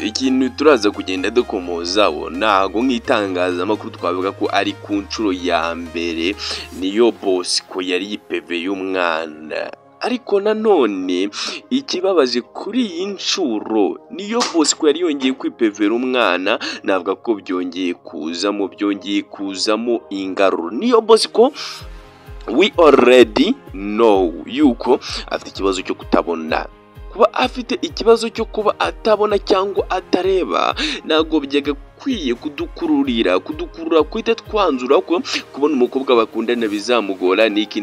ikintu turaza kugenda dukomozaho ntago nk'itangazamakuru twavuga ko ari ku nshuro ya mbere Niyo Bosco yari ipeve y'umwana, ariko nanone ikibabaje kuri iyi nshuro Niyo Bosco yari yongeye kwipevera umwana, navuga ko byongeye kuzamo ingaruro. Niyo Bosco we already know yuko afite ikibazo cyo kutabona. Kuba afite ikibazo cyo kuba atabona cyangwa atareba ntabwo byagakwiye kudukurura kwita twanzura ko kubona umukobwa bakundana bizamugora niki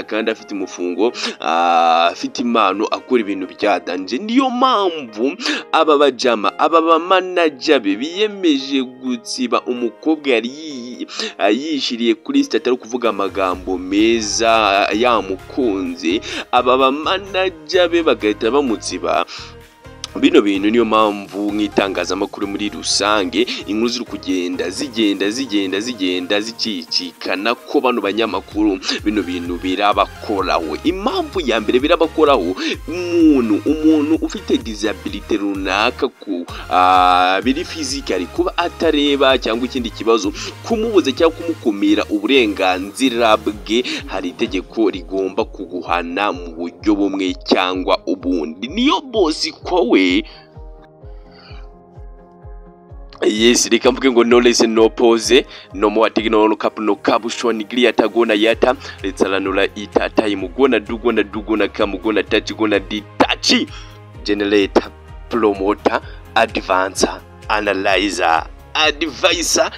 kandi afite umufungo, afite impano, akora ibintu byadanje. Niyo mpamvu aba bajama, aba bamanager be biyemeje gutsiba umukobwa yari yishiriye kuri stat ari kuvuga amagambo meza yamukunze. Aba bamanager be bagahita bamutsiba bino bintu. Niyo mpamvu nk'itangazamakuru muri rusange inkuru ziri kugenda zigenda zicicikana ko bano banyamakuru bino bintu birabakoraho. Impamvu ya mbere birabakoraho, umuntu ufite disability runaka ku biri physically, kuba atareba cyangwa ikindi kibazo, kumubuza cyangwa kumukumira uburenganzira bwe, hari itegeko rigomba kuguhana mu buryo bumwe cyangwa ubundi. Niyo Bosco we yes, reka mvuge ngo no less no pause no more tigino no cap no kabushoni glia tagona yata letsalanula ita time gona dugona kamugona touch gona detach generator promoter advancer analyzer advisor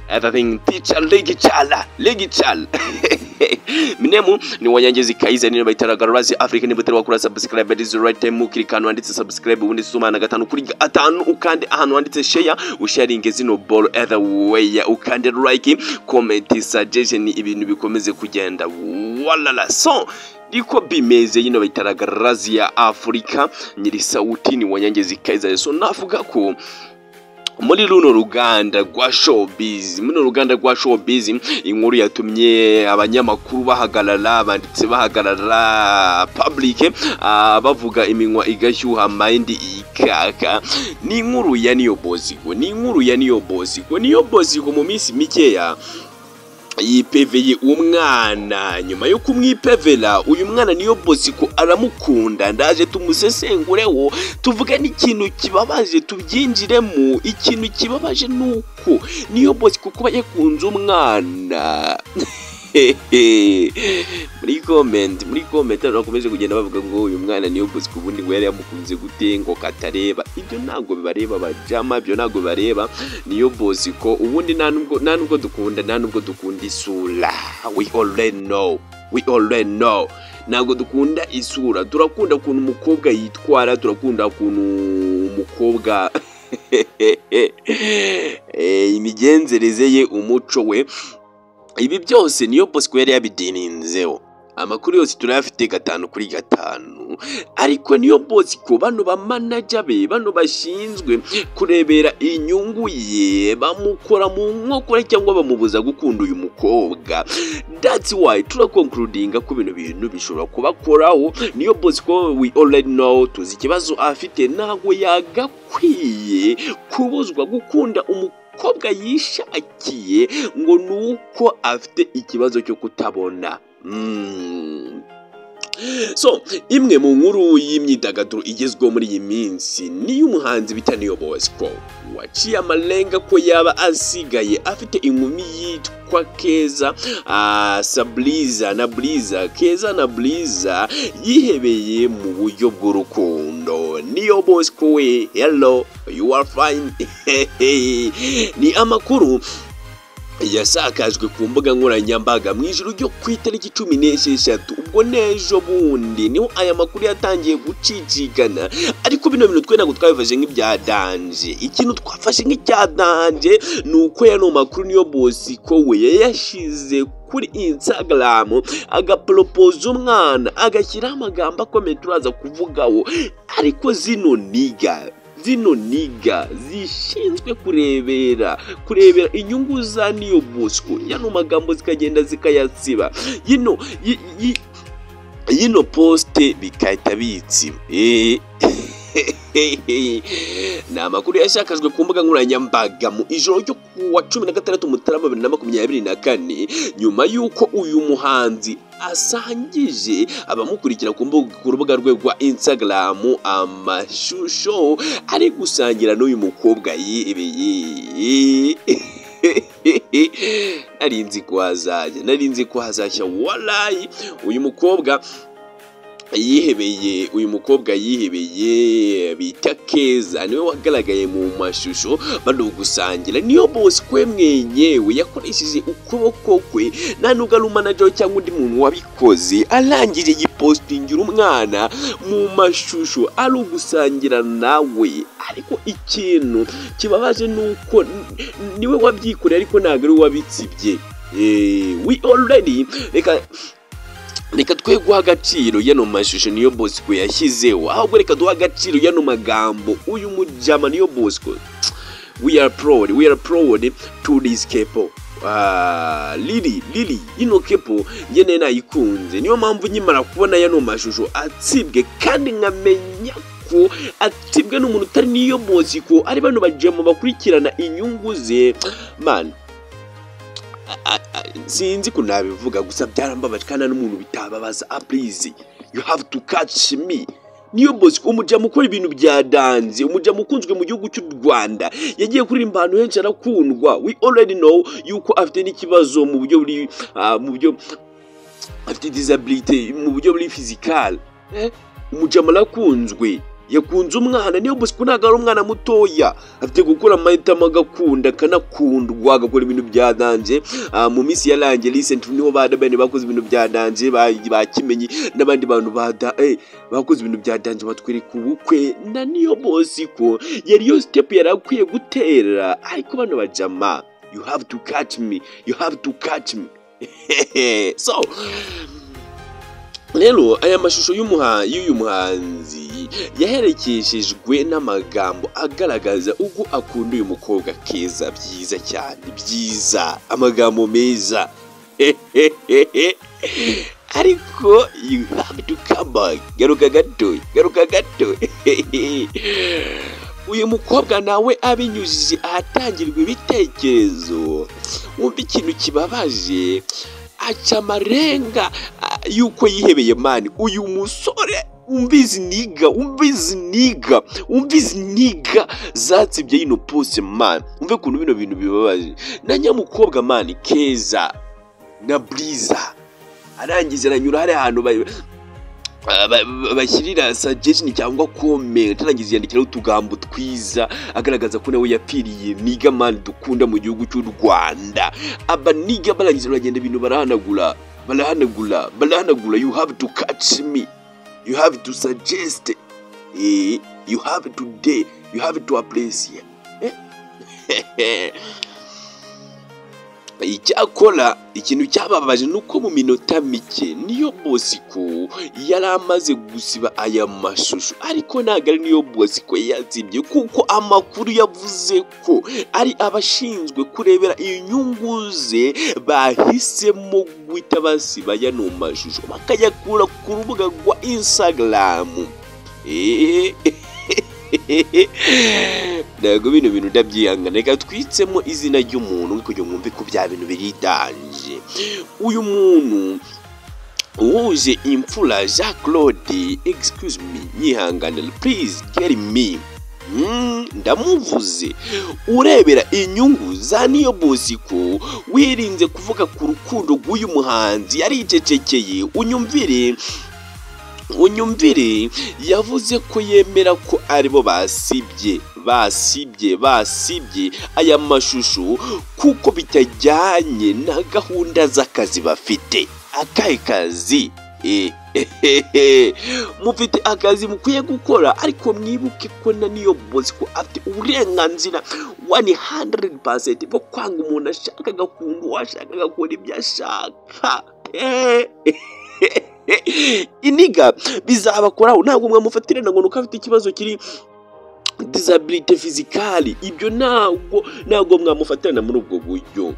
everything teacher legichala minemu ni wanyangezi kaiza ni baitaragarurazi Africa ni butera wakura subscribe this right time mukirikano wanditse subscribe ubundi sumana gatanu kuri atanu ukande ahantu wanditse share usharinge zino ball either way ukande like comment suggestion ibintu bikomeze kugenda walala. So iko bimeze yino baitaragarurazi ya Africa nyiri sauti ni wanyangezi kaiza. So navuga ko muri runo ruganda rwa showbiz, inkuru yatumye abanyamakuru bahagarara, abanditse bahagarara, public bavuga iminwa igashyuha, mind ikaka. Ni inkuru ya Niyo Bosco, Niyo Bosco mu minsi mikeya yipeveye umwana. Nyuma yo kumwipevera uyu mwana Niyo Bosco aramukunda, ndaje tumusesengureho tuvuga n'ikintu kibabaje, tubyinjiremo. Ikintu kibabaje nuko Niyo Bosco kuba yakunze umwana muri comment nakomeje kugenda bavuga ngo uyu mwana Niyo Bosco ubundi ngo yari yamukunze gute ngo katareba. Ibyo ntago bibareba bajama, ibyo ntago bibareba. Niyo Bosco ubundi nta nubwo dukunda isura. We already know ntago dukunda isura, turakunda ukuntu umukobwa yitwara, turakunda ukuntu umukobwa imigenzereze ye, umuco we. Ibi byose Niyo Bosco yari yabidininzeho. Amakuru yose turayafite 5 kuri 5, ariko Niyo Bosco bano bamanager be, bano bashinzwe kurebera inyungu ye, bamukora mu nkokora cyangwa bamubuza gukunda uyu mukobwa. That's why turakoncludinga ko bintu bishobora kubakoraho. Niyo Bosco we already know, tuzi ikibazo afite, ntago yagakwiye kubuzwa gukunda umukobwa yishakiye ngo nuko afite ikibazo cyo kutabona. So imwe mu nkuru y'imyidagaduro igezweho muri iyi minsi ni umuhanzi bita Niyo Bosco waciye amalenga ko yaba asigaye afite inkumi yitwa Keza Keza na Bliza yihebeye mu buryo bw'urukundo. Niyo Bosco we, hello, you are fine. Ni amakuru yasakajwe ku mbuga nkoranyambaga mu ijoro ryo ku itariki 16 ubwo nejo bundi niho aya makuru yatangiye gucicikana. Ariko bino bintu twe ntabwo twabifashe nk'ibyadanje. Ikintu twafashe nk'icyadanje nuko yano makuru Niyo Bosco we yashize kuri Instagram agapropose umwana, agashyira amagambo akomeye turaza kuvugaho. Ariko zino niga zishinzwe kurebera inyungu za Niyo Bosco, yano magambo zikagenda zikayatsiba. Yino poste bikahita bitsiba. ni amakuru yashakajwe ku mbuga nkoranyambaga mu ijoro ryo kuwa 16 Mutarama 2024 nyuma y'uko uyu muhanzi asangije abamukurikira ku rubuga rwe rwa Instagram amashusho ari gusangira n'uyu mukobwa yihebeye. narinzi ko hazashya wallahi uyu mukobwa yihebeye bita Keza niwe wagaragaye mu mashusho bano gusangira. Niyo Bosco mwenyewe yakoresheje ukuboko kwe nta nubwo ari manager cyangwa undi muntu wabikoze, arangije yipostingira umwana mu mashusho ari ugusangira nawe. Ariko ikintu kibabaje nuko niwe wabyikoreye ariko ntabwo ari wabitsibye. We already reka twe guha agaciro yano mashusho Niyo Bosco yashyizeho, ahubwo reka duha agaciro yano magambo uyu mujama Niyo Bosco. We are proud to this couple. Lili ino couple nyene nayikunze, niyo mpamvu nyimara kubona yano mashusho atsibwe kandi nkamenya ko atibwe n'umuntu utari Niyo Bosco, ari bano bajama bakurikirana inyungu ze. Man, sinzi ko nabivuga gusa byarambabaje kandi n'umuntu bitababaza. Please, you have to catch me. Niyo Bosco umujama ukora ibintu byadanze, umujama ukunzwe mu gihugu cy'u Rwanda, yagiye kuririmba ahantu henshi arakundwa. We already know yuko afite n'ikibazo mu buryo afite disability mu buryo buri physical. Umujama arakunzwe, yakunze umwana. Niyo Bosco ntabwo ari umwana mutoya, afite gukora amahitamo agakunda akanakundwa, agakora ibintu byadanze. Mu minsi yarangiye recent niho badabane bakoze ibintu byadanze, bakimenye n'abandi bantu bakoze ibintu byadanze batwereka ubukwe na Niyo Bosco. Yariyo step yarakwiye gutera, ariko bano bajama you have to catch me. So rero aya mashusho y'uyu muhanzi yaherekeshejwe n'amagambo agaragaza uko akunda uyu mukobwa Keza. Byiza cyane, byiza, amagambo meza. Ariko you have to come back. Garuka gato. Uyu mukobwa nawe abinyujije ahatangirwa ibitekerezo. Wumva ikintu kibabaje, aca amarenga yuko yihebeye mani. Uyu musore umbizi niga zatsibye yino post man. Umve kuntu bino bintu bibabaje. Na nyamukobwa mani Keza na Bliza arangiza aranyura hari ahantu bashyirira suggestion cyangwa comment, arangiza yandikira utugambo twiza agaragaza ko nawe yapfiriye niga man dukunda mu gihugu cy'u Rwanda. Aba niga barangiza bagenda ibintu barahanagura. You have to catch me, you have to suggest, you have to dare, you have to appreciate. Icyakora ikintu cyababaje nuko mu minota mike Niyo Bosco yari amaze gusiba aya mashusho, ariko ntabwo ari Niyo Bosco yatsibye, kuko amakuru yavuze ko ari abashinzwe kurebera inyungu ze bahisemo guhita basiba yano mashusho bakayakura ku rubuga rwa Instagram. Ntabwo bino bintu ndabyihangana, reka twitsemo izina ry'umuntu kugira ngo mwumve ko bya bintu biridanje. Uyu muntu wuje imfura Jean Claude, excuse me, nyihangana, please get me. Ndamuvuze, urebera inyungu za Niyo Bosco, wirinze kuvuga ku rukundo rw'uyu muhanzi. Yaricecekeye. Unyumvire yavuze ko yemera ko aribo basibye aya mashusho kuko bitajyanye na gahunda z'akazi bafite. Akahe kazi? Mufite akazi mukwiye gukora, ariko mwibuke ko na Niyo Bosco afite uburenganzira 100% bwo kwanga umuntu ashaka gakunda, washaka gakora ibyo ashaka. Iniga bizabakoraho, ntabwo mwamufatira ngo nuko afite ikibazo kiri disability physically, ibyo ntago mwamufatana muri ubwo buryo.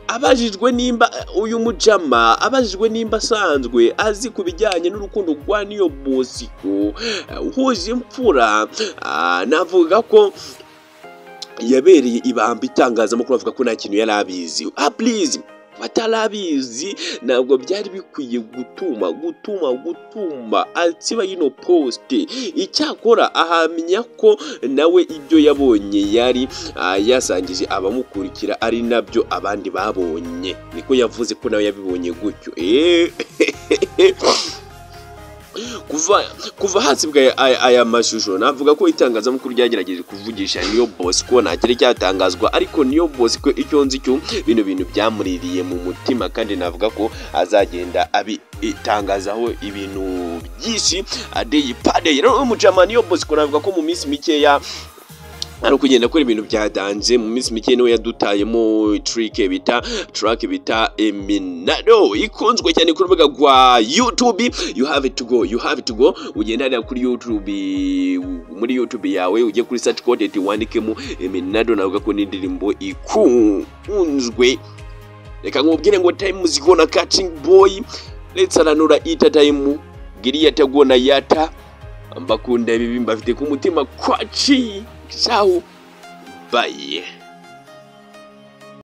Abajijwe nimba uyu mujama abajijwe nimba asanzwe azi kubijyanye n'urukundo rwa Niyo Bosco uhuje imfura, navuga ko yabereye ibamba itangazamakuru avuga ko nta kintu yari abizi. Please batarabizi ntabwo byari bikwiye gutuma atsiba yino poste. Icyakora ahamya ko nawe ibyo yabonye yari yasangije abamukurikira ari nabyo abandi babonye, niko yavuze ko nawe yabibonye gutyo. Kuva hasibwa aya mashusho navuga ko itangazamakuru ryagerageje kuvugisha Niyo Bosco nta kiri cyatangazwa, ariko Niyo Bosco icyo nzi cyo bino bintu byamuririye mu mutima, kandi navuga ko azagenda abitangazaho ibintu byinshi day by day. Rero umujama Niyo Bosco navuga ko mu minsi mikeya ari kugenda akora ibintu byadanje. Mu minsi mike niwe yadutayemo track bita Eminado ikunzwe cyane ku rubuga rwa YouTube. You have to go ugenda hariya kuri YouTube, muri YouTube yawe ujye kuri search code wandikemo Eminado, navuga ko n'indirimbo ikunzwe. Reka nkubwire ngo time zigona catching boy, let's aranura ita time giriya tagona yata mbakunda ibi mbafite ku mutima kwaci. Ciao, bye.